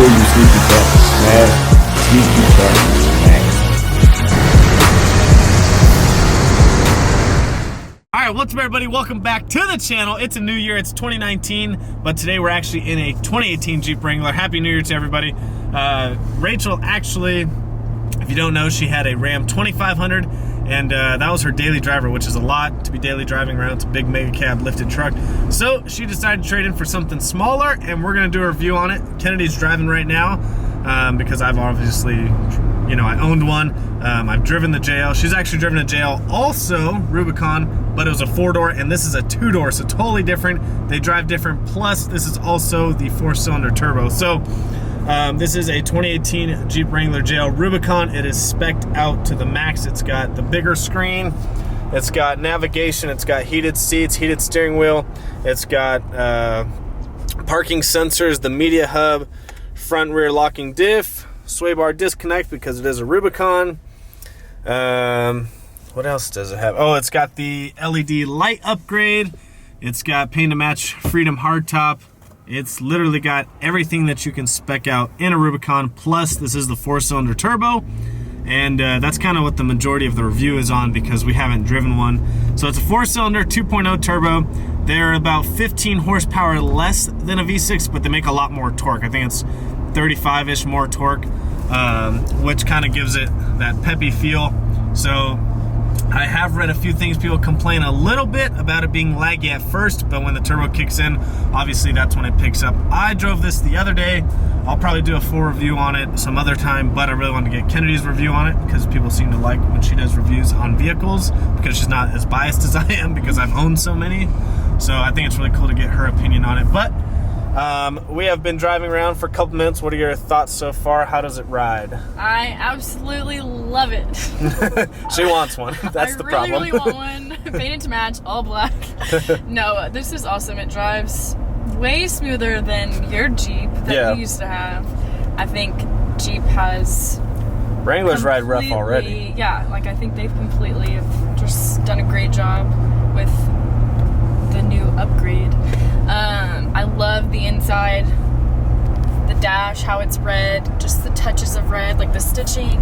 you sneaky cat. Smash. Sneaky cat. Smash. Alright, what's up everybody? Welcome back to the channel. It's a new year, it's 2019, but today we're actually in a 2018 Jeep Wrangler. Happy New Year to everybody. Rachel actually, if you don't know, she had a Ram 2500, and that was her daily driver, which is a lot to be daily driving around. It's a big mega cab lifted truck. So she decided to trade in for something smaller, and we're gonna do a review on it. Kennedy's driving right now because I've obviously, you know, I owned one. I've driven the JL. She's actually driven a JL also, Rubicon, but it was a 4-door, and this is a 2-door, so totally different. They drive different, plus this is also the 4-cylinder turbo. So this is a 2018 Jeep Wrangler JL Rubicon. It is spec'd out to the max. It's got the bigger screen, it's got navigation, it's got heated seats, heated steering wheel, it's got parking sensors, the media hub, front rear locking diff, sway bar disconnect because it is a Rubicon. What else does it have? Oh, it's got the LED light upgrade. It's got paint to match Freedom hardtop. It's literally got everything that you can spec out in a Rubicon, plus this is the 4-cylinder turbo. And that's kind of what the majority of the review is on because we haven't driven one. So it's a 4-cylinder 2.0 turbo. They're about 15 horsepower less than a V6, but they make a lot more torque. I think it's 35-ish more torque, which kind of gives it that peppy feel. So I have read a few things. People complain a little bit about it being laggy at first, but when the turbo kicks in, obviously that's when it picks up. I drove this the other day. I'll probably do a full review on it some other time, but I really want to get Kennedy's review on it because people seem to like when she does reviews on vehicles because she's not as biased as I am because I've owned so many. So I think it's really cool to get her opinion on it. But we have been driving around for a couple minutes. What are your thoughts so far? How does it ride? I absolutely love it. She wants one. That's the problem. I really want one. Painted to match, all black. No, this is awesome. It drives way smoother than your Jeep that you used to have. I think Jeep has Wranglers ride rough already. Yeah, like I think they've completely have just done a great job with the new upgrade. I love the inside, the dash, how it's red, just the touches of red, like the stitching.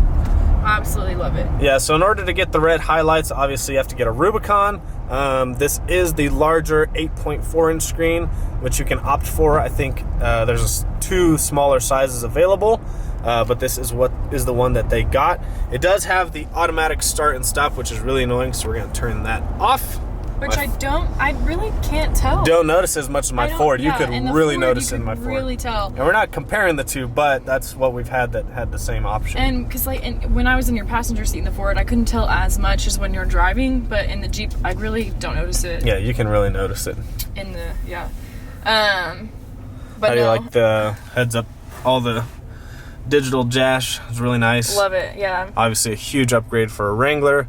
I absolutely love it. Yeah, so in order to get the red highlights, obviously you have to get a Rubicon. This is the larger 8.4-inch screen, which you can opt for. I think there's 2 smaller sizes available, but this is what is the one that they got. It does have the automatic start and stop, which is really annoying, so we're going to turn that off. Which I really can't tell. Don't notice as much as my Ford. You could really notice in my Ford. Really tell. And we're not comparing the two, but that's what we've had that had the same option. And because when I was in your passenger seat in the Ford, I couldn't tell as much as when you're driving, but in the Jeep, I really don't notice it. Yeah, you can really notice it. In the but how do you like the heads up? All the digital dash is really nice. Love it. Yeah. Obviously, a huge upgrade for a Wrangler.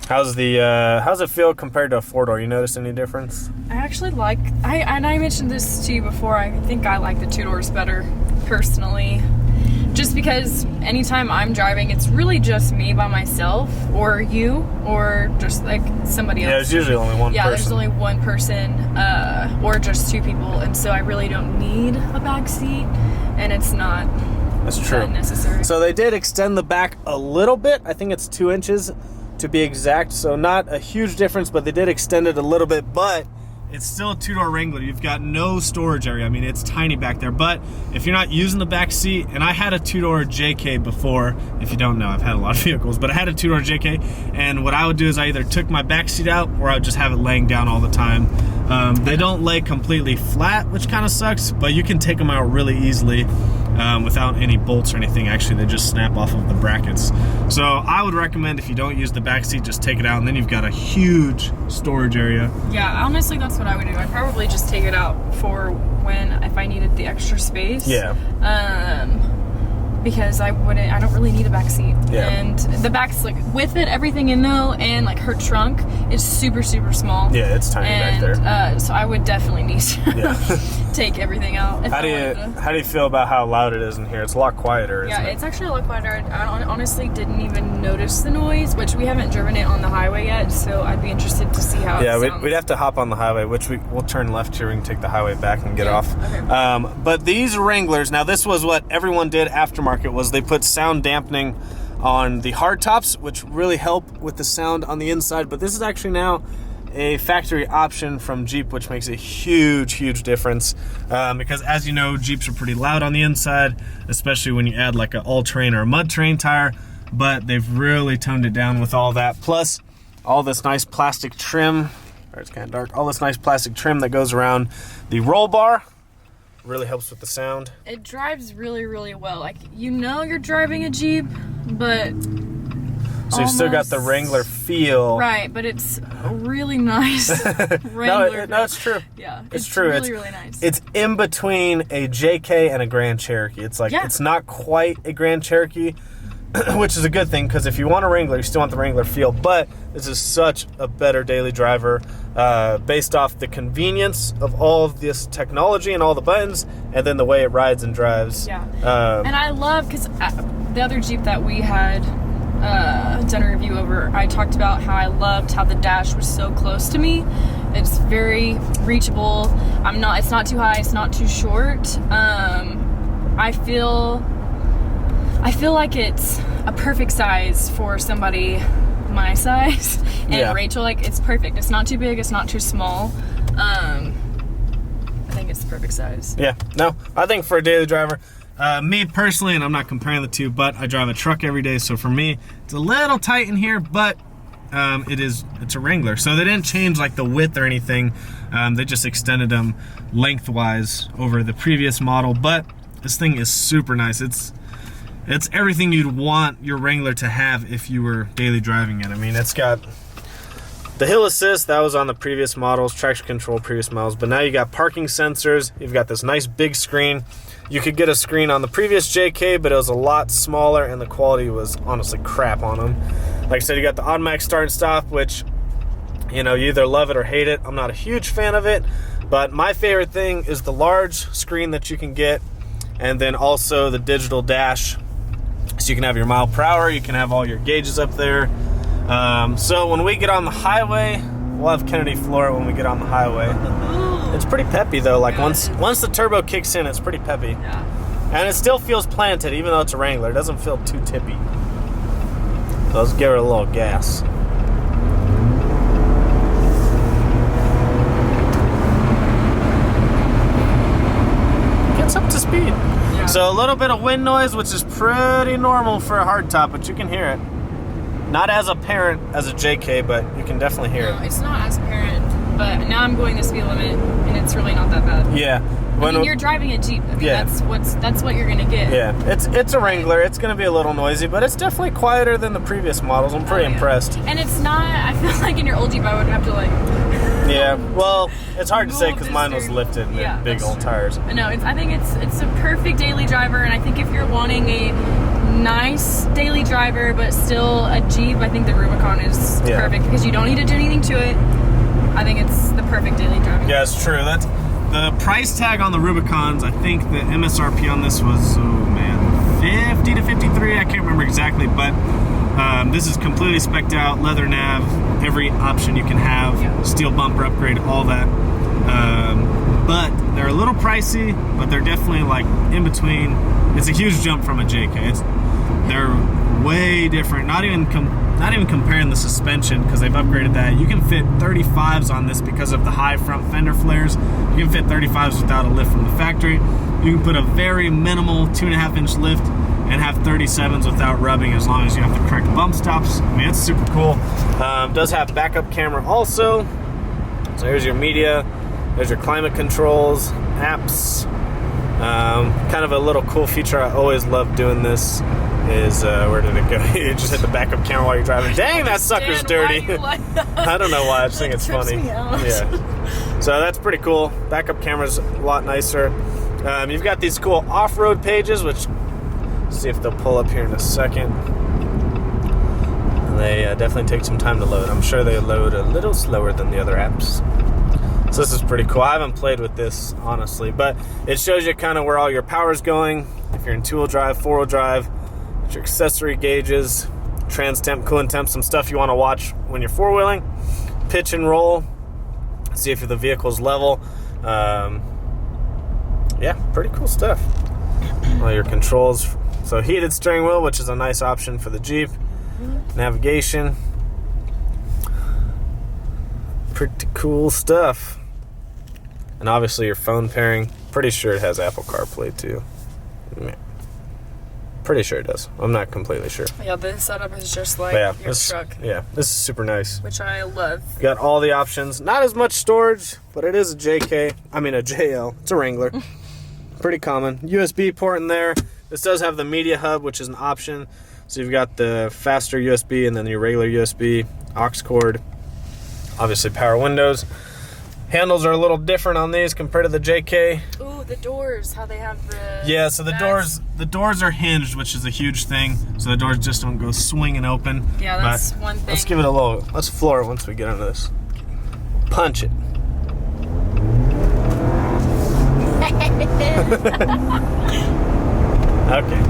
How's it feel compared to a 4-door? You notice any difference? I actually like, I mentioned this to you before, I think I like the 2-doors better, personally. Just because anytime I'm driving, it's really just me by myself, or you, or just like somebody else. Yeah, there's usually only one person. Yeah, there's only one person, or just 2 people, and so I really don't need a back seat, and it's not that necessary. So they did extend the back a little bit. I think it's 2 inches. To be exact, so not a huge difference, but they did extend it a little bit, but it's still a 2-door Wrangler. You've got no storage area. I mean, it's tiny back there, but if you're not using the back seat, and I had a 2-door JK before, if you don't know, I've had a lot of vehicles, but I had a 2-door JK, and what I would do is I either took my back seat out or I would just have it laying down all the time. They don't lay completely flat, which kind of sucks, but you can take them out really easily without any bolts or anything. Actually, they just snap off of the brackets. So I would recommend, if you don't use the back seat, just take it out, and then you've got a huge storage area. Yeah, honestly, that's what I would do. I'd probably just take it out for if I needed the extra space. Yeah. because I don't really need a back seat. Yeah. And the back's like, with it, everything in though, and like her trunk is super, super small. Yeah, it's tiny back there. So I would definitely need to take everything out. How do you feel about how loud it is in here? It's a lot quieter, isn't it? Yeah, it's actually a lot quieter. I honestly didn't even notice the noise, which we haven't driven it on the highway yet, so I'd be interested to see how it sounds. Yeah, we'd have to hop on the highway, which we'll turn left here. We can take the highway back and get off. Okay. But these Wranglers, now this was what everyone did aftermarket, was they put sound dampening on the hardtops, which really help with the sound on the inside. But this is actually now a factory option from Jeep, which makes a huge difference, because as you know, Jeeps are pretty loud on the inside, especially when you add like an all-terrain or a mud-terrain tire, but they've really toned it down with all that. Plus all this nice plastic trim, or it's kind of dark, all this nice plastic trim that goes around the roll bar really helps with the sound. It drives really, really well. Like, you know you're driving a Jeep, but so you've still got the Wrangler feel. Right, but it's a really nice Wrangler. No, it's true. Yeah, it's true. Really, really nice. It's in between a JK and a Grand Cherokee. It's like, it's not quite a Grand Cherokee, which is a good thing, because if you want a Wrangler, you still want the Wrangler feel, but this is such a better daily driver, based off the convenience of all of this technology and all the buttons, and then the way it rides and drives. Yeah. And I love, because the other Jeep that we had done a review over, I talked about how I loved how the dash was so close to me. It's very reachable. It's not too high, it's not too short. I feel like it's a perfect size for somebody my size, and Rachel, like, it's perfect. It's not too big, it's not too small. I think it's the perfect size. Yeah, no, I think for a daily driver, me personally, and I'm not comparing the two, but I drive a truck every day, so for me, it's a little tight in here, but it's a Wrangler. So they didn't change like the width or anything. They just extended them lengthwise over the previous model, but this thing is super nice. It's everything you'd want your Wrangler to have if you were daily driving it. I mean, it's got the hill assist, that was on the previous models, traction control previous models, but now you got parking sensors, you've got this nice big screen. You could get a screen on the previous JK, but it was a lot smaller and the quality was honestly crap on them. Like I said, you got the automatic start and stop, which, you know, you either love it or hate it. I'm not a huge fan of it, but my favorite thing is the large screen that you can get, and then also the digital dash. So you can have your mile per hour, you can have all your gauges up there. So when we get on the highway, we'll have Kennedy floor it when we get on the highway. It's pretty peppy though, like once the turbo kicks in, it's pretty peppy. Yeah. And it still feels planted, even though it's a Wrangler. It doesn't feel too tippy. So let's give it a little gas. Gets up to speed. Yeah. So a little bit of wind noise, which is pretty normal for a hardtop, but you can hear it. Not as apparent as a JK, but you can definitely hear it. No, it's not as apparent, but now I'm going the speed limit, and it's really not that bad. Yeah. I mean, you're driving a Jeep. I mean, that's what you're gonna get. Yeah, it's a Wrangler. It's gonna be a little noisy, but it's definitely quieter than the previous models. I'm pretty impressed. And it's not. I feel like in your old Jeep, I would have to like. Yeah. Well, it's hard to say because mine was lifted and big old tires. No, I think it's a perfect daily driver, and I think if you're wanting a nice daily driver but still a Jeep, I think the Rubicon is perfect because you don't need to do anything to it. I think it's the perfect daily driver. Yeah, it's true. That's the price tag on the Rubicons. I think the MSRP on this was 50 to 53. I can't remember exactly, but this is completely spec'd out, leather nav, every option you can have, steel bumper upgrade, all that. But they're a little pricey, but they're definitely like in between. It's a huge jump from a JK. They're way different. Not even comparing the suspension, because they've upgraded that. You can fit 35s on this because of the high front fender flares. You can fit 35s without a lift from the factory. You can put a very minimal 2.5-inch lift and have 37s without rubbing, as long as you have the correct bump stops. I mean, it's super cool. Does have backup camera also. So here's your media. There's your climate controls, apps. Kind of a little cool feature I always love doing this is, where did it go? You just hit the backup camera while you're driving. Dang, that sucker's dirty. I don't know why, I just think it's funny. Yeah. So that's pretty cool. Backup camera's a lot nicer. You've got these cool off-road pages, which See if they'll pull up here in a second. They definitely take some time to load. I'm sure they load a little slower than the other apps. So this is pretty cool. I haven't played with this, honestly, but it shows you kind of where all your power's going. If you're in two-wheel drive, four-wheel drive, your accessory gauges, trans temp, coolant temp, some stuff you want to watch when you're four-wheeling. Pitch and roll. See if the vehicle's level. Yeah, pretty cool stuff. All your controls. So heated steering wheel, which is a nice option for the Jeep. Navigation. Pretty cool stuff. And obviously your phone pairing. Pretty sure it has Apple CarPlay too. Yeah. Pretty sure it does. I'm not completely sure. Yeah, this setup is just like your truck. Yeah, this is super nice. Which I love. You got all the options. Not as much storage, but it is a JL. It's a Wrangler. Pretty common. USB port in there. This does have the media hub, which is an option. So you've got the faster USB and then your regular USB, aux cord, obviously power windows. Handles are a little different on these compared to the JK. Ooh, the doors, how they have the... Yeah, so the doors are hinged, which is a huge thing. So the doors just don't go swinging open. Yeah, that's one thing. Let's give it a little, let's floor it once we get into this. Punch it. Okay.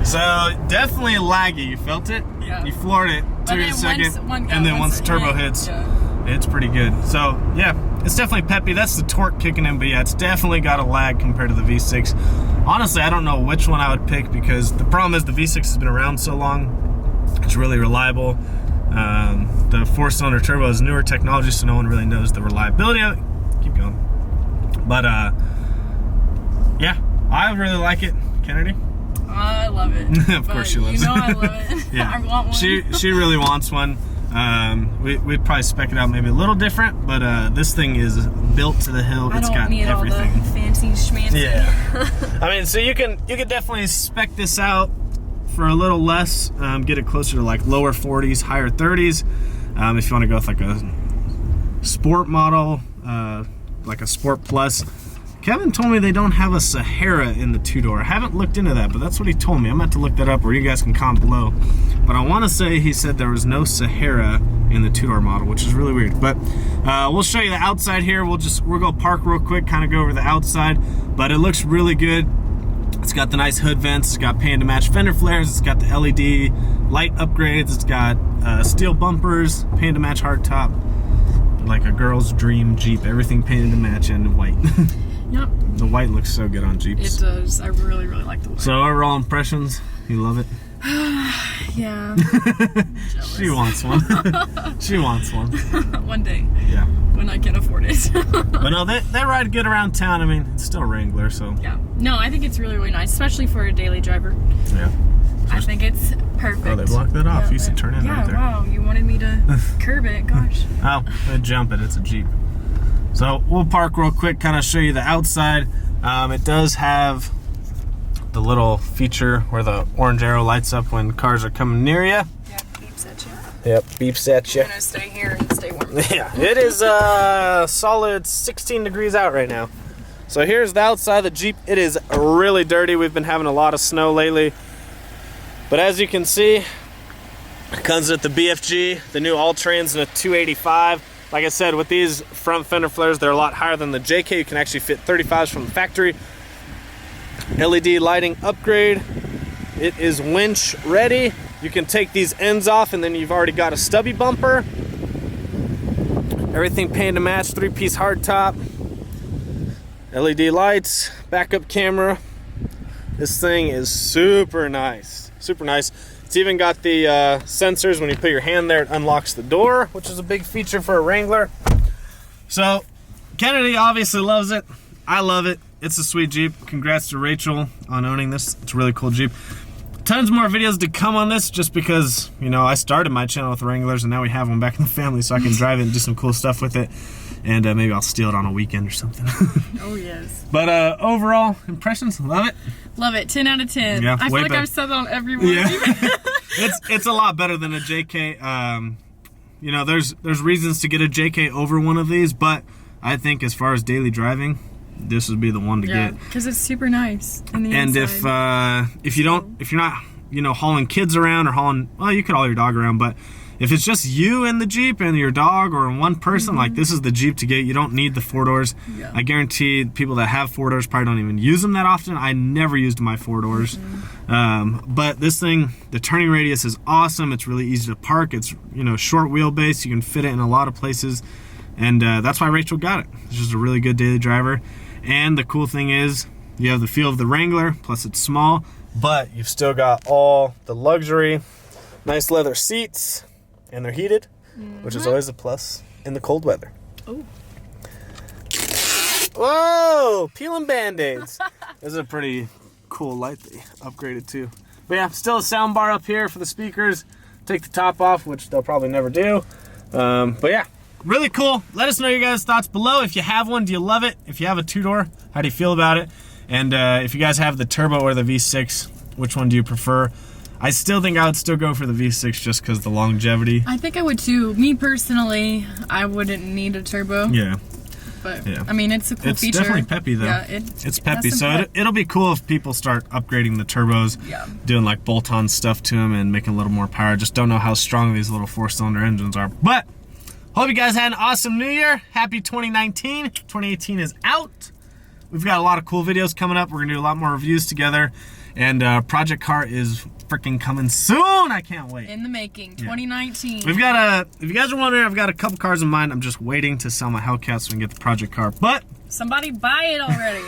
So definitely laggy. You felt it? Yeah. You floored it. Took it a second, and then once the turbo hits, it's pretty good. So yeah, it's definitely peppy. That's the torque kicking in, but yeah, it's definitely got a lag compared to the V6. Honestly, I don't know which one I would pick because the problem is the V6 has been around so long. It's really reliable. The four-cylinder turbo is newer technology, so no one really knows the reliability of it. Keep going. But yeah, I really like it. Kennedy? I love it. Of course she loves it. You know I love it. Yeah. I want one. She really wants one. We'd probably spec it out maybe a little different, but this thing is built to the hill. It's got everything. All the fancy schmancy. Yeah. I mean, so you can definitely spec this out for a little less. Get it closer to like lower 40s, higher 30s. If you want to go with like a sport model, like a Sport Plus. Kevin told me they don't have a Sahara in the two-door. I haven't looked into that, but that's what he told me. I'm about to look that up, or you guys can comment below. But I want to say he said there was no Sahara in the two-door model, which is really weird. But we'll show you the outside here. We'll go park real quick, kind of go over the outside. But it looks really good. It's got the nice hood vents. It's got paint to match fender flares. It's got the LED light upgrades. It's got steel bumpers, paint to match hardtop. Like a girl's dream Jeep. Everything painted to match and white. Yep. The white looks so good on Jeeps. It does. I really, really like the white. So overall impressions, you love it? Yeah. She wants one. She wants one. One day. Yeah. When I can afford it. But no, they ride good around town. I mean, it's still a Wrangler, so. Yeah. No, I think it's really, really nice, especially for a daily driver. Yeah. I think it's perfect. Oh, they blocked that off. You used to turn in right there. Wow. You wanted me to curb it. Gosh. Oh, they jump it. It's a Jeep. So we'll park real quick, kind of show you the outside. It does have the little feature where the orange arrow lights up when cars are coming near you. Yeah, beeps at you. Yep, beeps at you. I'm gonna stay here and stay warm. Yeah, it is solid 16 degrees out right now. So here's the outside of the Jeep. It is really dirty. We've been having a lot of snow lately. But as you can see, it comes with the BFG, the new all-terrains, and a 285. Like I said, with these front fender flares, they're a lot higher than the JK. You can actually fit 35s from the factory. LED lighting upgrade. It is winch ready. You can take these ends off and then you've already got a stubby bumper. Everything painted to match, 3-piece hardtop. LED lights, backup camera. This thing is super nice, super nice. It's even got the sensors. When you put your hand there, it unlocks the door, which is a big feature for a Wrangler. So Kennedy obviously loves it. I love it. It's a sweet Jeep. Congrats to Rachel on owning this. It's a really cool Jeep. Tons more videos to come on this just because, you know, I started my channel with Wranglers and now we have one back in the family so I can drive it and do some cool stuff with it. And maybe I'll steal it on a weekend or something. Oh, yes. But overall, impressions, love it. Love it. 10 out of 10. Yeah, I feel like better. I've said that on every one. Yeah. It's a lot better than a JK. You know, there's reasons to get a JK over one of these, but I think as far as daily driving, this would be the one to get. because it's super nice in the And inside. if you're not, you know, hauling kids around or hauling, well, you could haul your dog around, but if it's just you and the Jeep and your dog or one person, like this is the Jeep to get. You don't need the 4 doors. Yeah. I guarantee people that have 4 doors probably don't even use them that often. I never used my 4 doors. But this thing, the turning radius is awesome. It's really easy to park. It's, you know, short wheelbase. You can fit it in a lot of places. And that's why Rachel got it. It's just a really good daily driver. And the cool thing is you have the feel of the Wrangler, plus it's small, but you've still got all the luxury, nice leather seats, and they're heated, which is always a plus in the cold weather. Oh. Whoa, peeling Band-Aids. This is a pretty cool light they upgraded to. But yeah, still a sound bar up here for the speakers. Take the top off, which they'll probably never do. But yeah, really cool. Let us know your guys' thoughts below. If you have one, do you love it? If you have a 2-door, how do you feel about it? And if you guys have the turbo or the V6, which one do you prefer? I still think I would still go for the V6 just because the longevity. I think I would too. Me personally, I wouldn't need a turbo. Yeah. But yeah. I mean, it's a cool feature. It's definitely peppy though. Yeah, it's peppy. So it'll be cool if people start upgrading the turbos, doing like bolt-on stuff to them and making a little more power. Just don't know how strong these little 4-cylinder engines are. But hope you guys had an awesome new year. Happy 2019. 2018 is out. We've got a lot of cool videos coming up. We're gonna do a lot more reviews together. And Project Car is freaking coming soon. I can't wait. In the making, 2019. We've got if you guys are wondering, I've got a couple cars in mind. I'm just waiting to sell my Hellcat so we can get the Project Car. But somebody buy it already.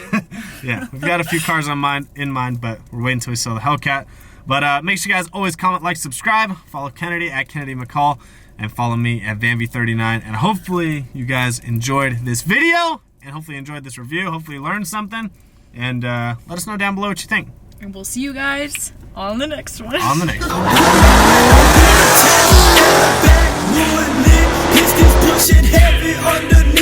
yeah, we've got a few cars in mind, but we're waiting until we sell the Hellcat. But make sure you guys always comment, like, subscribe. Follow Kennedy at Kennedy McCall, and follow me at Vanby39. And hopefully you guys enjoyed this video, and hopefully enjoyed this review. Hopefully you learned something, and let us know down below what you think. And we'll see you guys on the next one. On the next one. Backwood lit, pistons pushing heavy under